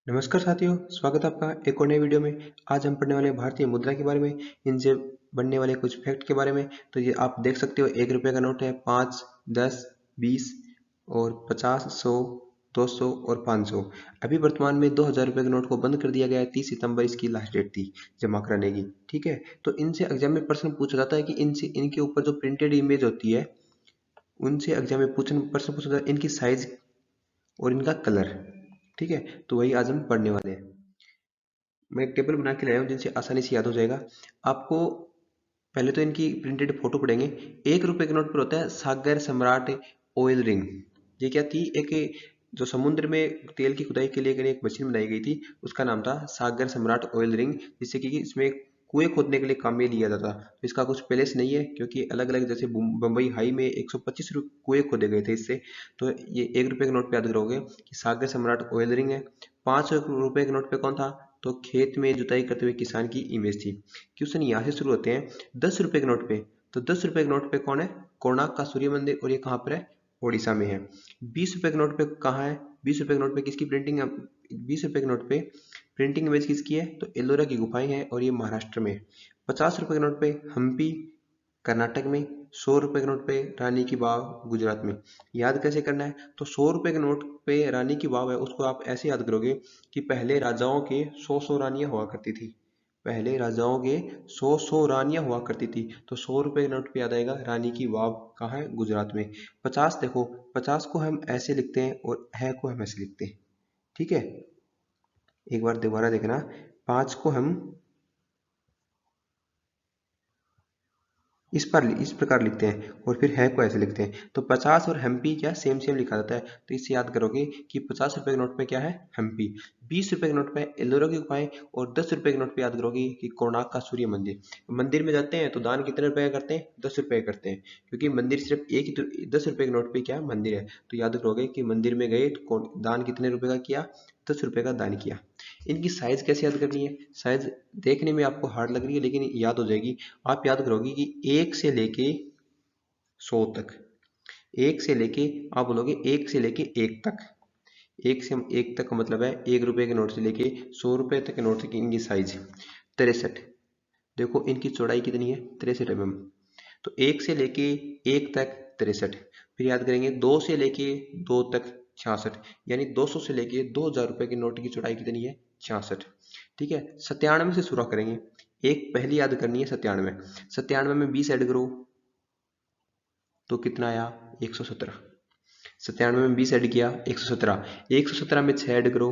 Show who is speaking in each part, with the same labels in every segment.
Speaker 1: नमस्कार साथियों, स्वागत है आपका एक और नए वीडियो में। आज हम पढ़ने वाले हैं भारतीय मुद्रा के बारे में, इनसे बनने वाले कुछ फैक्ट के बारे में। तो ये आप देख सकते हो, 1 रुपये का नोट है, 5, 10, 20 और 50, 100, 200 और 500। अभी वर्तमान में 2000 रुपये के नोट को बंद कर दिया गया है। 30 सितंबर इसकी लास्ट डेट थी जमा कराने की। ठीक है, तो इनसे एग्जाम में प्रश्न पूछा जाता है कि इनसे इनके ऊपर जो प्रिंटेड इमेज होती है, उनसे एग्जाम में प्रश्न पूछा जाता है इनकी साइज और इनका कलर। ठीक है, तो वही आज हम पढ़ने वाले हैं। मैं एक टेबल बना के लाया हूँ जिनसे आसानी से याद हो जाएगा आपको। पहले तो इनकी प्रिंटेड फोटो पढ़ेंगे। 1 रुपए के नोट पर होता है सागर सम्राट ऑयल रिंग। ये क्या थी? एक जो समुद्र में तेल की खुदाई के लिए एक मशीन बनाई गई थी, उसका नाम था सागर सम्राट ऑयल रिंग, जिससे कि इसमें कुएं खोदने के लिए काम में लिया जाता। तो इसका कुछ पैलेस नहीं है, क्योंकि अलग अलग जैसे बम्बई हाई में 125 कुएं खोदे गए थे इससे। तो ये 1 रुपए के नोट पे याद करोगे कि सागर सम्राट ऑयल रिंग है। 5 रुपए के नोट पे कौन था? तो खेत में जुताई करते हुए किसान की इमेज थी। क्वेश्चन यहाँ से शुरू होते हैं। 10 रुपए के नोट पे, तो 10 रुपए के नोट पे कौन है? कोणार्क का सूर्य मंदिर, और ये कहाँ पर है? ओडिशा में है। 20 रुपए के नोट पे कहाँ है? 20 रुपए के नोट पे किसकी प्रिंटिंग है? 20 रुपए के नोट पे प्रिंटिंग इमेज किसकी है? तो एलोरा की गुफाएं हैं, और ये महाराष्ट्र में है। 50 रुपए के नोट पे हम्पी कर्नाटक में। 100 रुपए के नोट पे रानी की वाव गुजरात में। याद कैसे करना है? तो 100 रुपए के नोट पे रानी की वाव है, उसको आप ऐसे याद करोगे कि पहले राजाओं के 100 रानियां हुआ करती थी। पहले राजाओं के 100 रानियां हुआ करती थी। तो 100 रुपए के नोट पे याद आएगा रानी की वाव कहाँ है? गुजरात में। 50 देखो, 50 को हम ऐसे लिखते हैं और है को हम ऐसे लिखते हैं। ठीक है, एक बार दोबारा देखना। 5 को हम इस प्रकार लिखते हैं, और फिर है को ऐसे लिखते हैं। तो 50 और हम्पी क्या सेम सेम लिखा जाता है। तो इससे याद करोगे कि 50 रुपए के नोट पे क्या है? हम्पी। 20 रुपए के नोट पे एलोरा की गुफाएं, और 10 रुपए के नोट पे याद करोगे कि कोणार्क का सूर्य मंदिर। मंदिर में जाते हैं तो दान कितने रुपए का करते हैं? 10 रुपए करते हैं, क्योंकि मंदिर सिर्फ एक ही तो 10 रुपए के नोट पे क्या मंदिर है। तो याद करोगे कि मंदिर में गए तो दान कितने रुपए का किया? 10 रुपए का दान किया। इनकी साइज कैसे याद करनी है? साइज देखने में आपको हार्ड लग रही है, लेकिन याद हो जाएगी। आप याद करोगे कि 1 से लेके 100 तक। 1 से लेके, आप बोलोगे 1 से लेके 1 तक। 1 से 1 तक का मतलब है 1 रुपए के नोट से लेके 100 रुपए तक के नोट की इनकी साइज 63। देखो इनकी चौड़ाई कितनी है? 63 mm। तो 1 से लेके 1 तक 63। फिर याद करेंगे 2 से लेके 2 तक 66। यानी 200 से लेके 2000 रुपए के नोट की चौड़ाई कितनी है? 66। ठीक है, 97 से शुरू करेंगे। एक पहली याद करनी है 97। 97 में 20 ऐड करो तो कितना आया? 117। 97 में 20 ऐड किया, 117। 117 में 6 ऐड करो,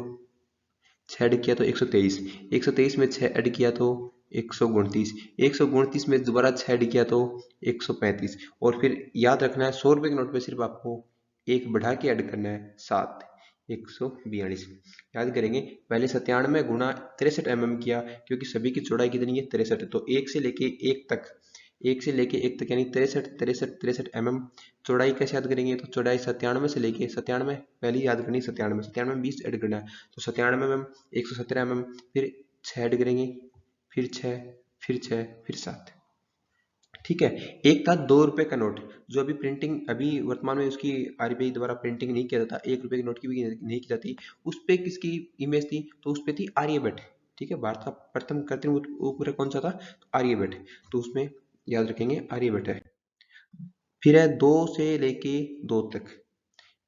Speaker 1: 6 ऐड किया तो 123। 123 में 6 ऐड किया तो 129। 129 में दोबारा 6 ऐड किया तो 135। और फिर याद रखना है 100 रुपए के नोट पे सिर्फ आपको एक बढ़ा के ऐड करना है, 7। 142। याद करेंगे, पहले 97 गुणा 63 mm किया, क्योंकि सभी की चौड़ाई कितनी है? 63। तो 1 से लेके 1 तक, 1 से लेके 1 तक यानी 63 63 63 mm। चौड़ाई कैसे याद करेंगे? तो चौड़ाई 97 से लेके 97 पहले याद करनी। 97 97 में 20 ऐड करना है, तो 97 mm 117 mm। फिर 6 ऐड करेंगे, फिर 6, फिर 6, फिर 7। ठीक है, एक था 2 रुपए का नोट, जो अभी प्रिंटिंग अभी वर्तमान में उसकी आरबीआई द्वारा प्रिंटिंग नहीं किया जाता। 1 रुपए के नोट की भी नहीं की जाती। उस पे किसकी इमेज थी? तो उस पे थी आर्यभट्ट। ठीक है, भारत का प्रथम कृत्रिम उपग्रह कौन सा था? तो आर्यभट्ट। तो उसमें याद रखेंगे आर्यभट्ट है। फिर है 2 से लेके 2 तक,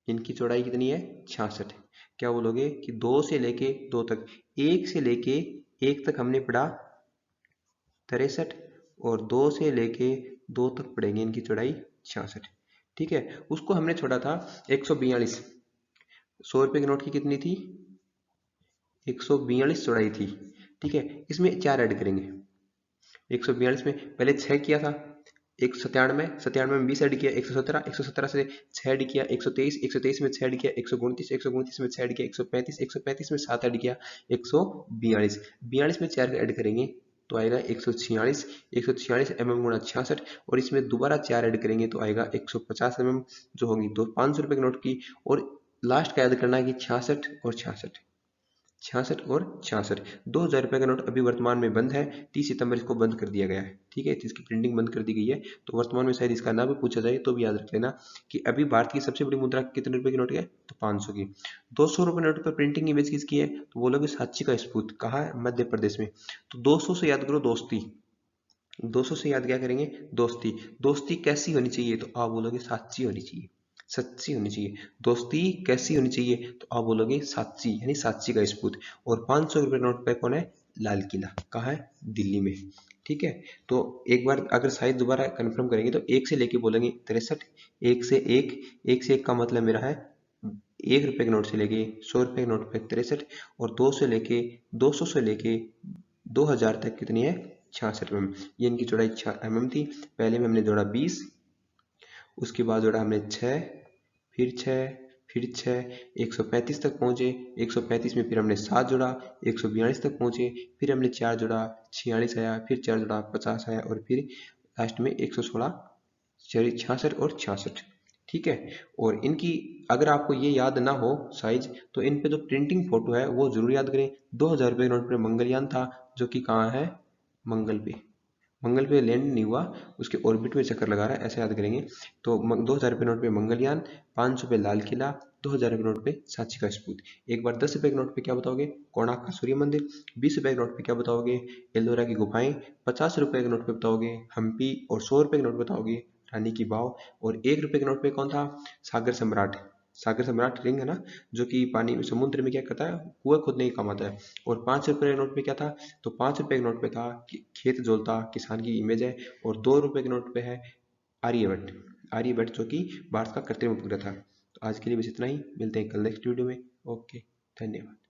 Speaker 1: इनकी चौड़ाई कितनी है? 66। क्या बोलोगे कि 2 से लेके 2 तक। 1 से लेके 1 तक हमने पढ़ा 63, और 2 से लेके 2 तक पढ़ेंगे इनकी चौड़ाई 66। ठीक है, उसको हमने छोड़ा था 142। 100 रुपए के नोट की कितनी थी? 142 चौड़ाई थी। ठीक है, इसमें 4 ऐड करेंगे। 142 में पहले 6 किया था, 197। 97 में 20 ऐड किया, 117। 117 से 6 ऐड किया, 123। 123 में 6 ऐड किया, 129। 129 में 6 ऐड किया, 135। 135 में 7 ऐड किया, 142। 42 में 4 ऐड करेंगे तो आएगा 146। 146 mm गुणा 66, और इसमें दोबारा 4 ऐड करेंगे तो आएगा 150 mm, जो होगी तो 500 रुपए के नोट की। और लास्ट का याद करना है कि 66 और 66। 66 और 66। 2000 रुपये का नोट अभी वर्तमान में बंद है, 30 सितंबर इसको बंद कर दिया गया है। ठीक है, इसकी प्रिंटिंग बंद कर दी गई है। तो वर्तमान में शायद इसका ना भी पूछा जाए तो भी याद रख लेना कि अभी भारत की सबसे बड़ी मुद्रा कितने रुपए की नोट है, तो 500 की। 200 रुपये नोट पर प्रिंटिंग इमेज किसकी है, तो बोलोगे सांची का सपूत। कहाँ है, मध्य प्रदेश में। तो 200 से याद करो दोस्ती, 200 से याद क्या करेंगे, दोस्ती। दोस्ती कैसी होनी चाहिए, तो आप बोलोगे सच्ची होनी चाहिए, सच्ची होनी चाहिए। दोस्ती कैसी होनी चाहिए, तो आप बोलोगे साची, यानी साची का सपूत। और 500 रुपये नोट पे कौन है, लाल किला। कहाँ है, दिल्ली में। ठीक है, तो एक बार अगर साइज दोबारा कंफर्म करेंगे तो एक से लेके बोलेंगे 63, एक से एक, एक से एक का मतलब मेरा है 1 रुपए के नोट से लेके 100 रुपए के नोट पे 63, और 200 से लेके 2000 तक कितनी है, 66 mm। ये इनकी चौड़ाई 6 mm थी। पहले में हमने जोड़ा 20, उसके बाद जोड़ा हमने 6, फिर 6, फिर 6, 135 तक पहुंचे। 135 में फिर हमने 7 जोड़ा, 142 तक पहुंचे। फिर हमने 4 जोड़ा, 46 आया। फिर 4 जोड़ा, 50 आया। और फिर लास्ट में 116, 66 और 66। ठीक है, और इनकी अगर आपको ये याद ना हो साइज, तो इन पे जो प्रिंटिंग फोटो है वो जरूर याद करें। 2000 रुपये के नोट पे मंगलयान था, जो कि कहाँ है, मंगल पे। मंगल पे लैंड नहीं हुआ, उसके ऑर्बिट में चक्कर लगा रहा है, ऐसे याद करेंगे। तो 2000 रुपये नोट पे मंगलयान, 500 पे लाल किला, 2000 रुपये नोट पे सांची का सपूत। एक बार 10 रुपये के नोट पे क्या बताओगे, कोणार्क का सूर्य मंदिर। 20 रुपये के नोट पे क्या बताओगे, एलोरा की गुफाएं। 50 रुपये के नोट पे बताओगे हम्पी। और 100 रुपये के नोट बताओगे रानी की वाव। और 1 रुपये के नोट पे कौन था, सागर सम्राट। सागर सम्राट रिंग है ना, जो कि पानी में, समुद्र में क्या करता है, कुआं खोदने के काम आता है। और 5 रुपये के नोट पे क्या था, तो 5 रुपये के नोट पे था कि खेत जोतता किसान की इमेज है। और 2 रुपये के नोट पे है आर्यभट्ट। आर्यभट्ट जो कि भारत का कृत्रिम उपग्रह था। तो आज के लिए बस इतना ही, मिलते हैं कल नेक्स्ट वीडियो में। ओके, धन्यवाद।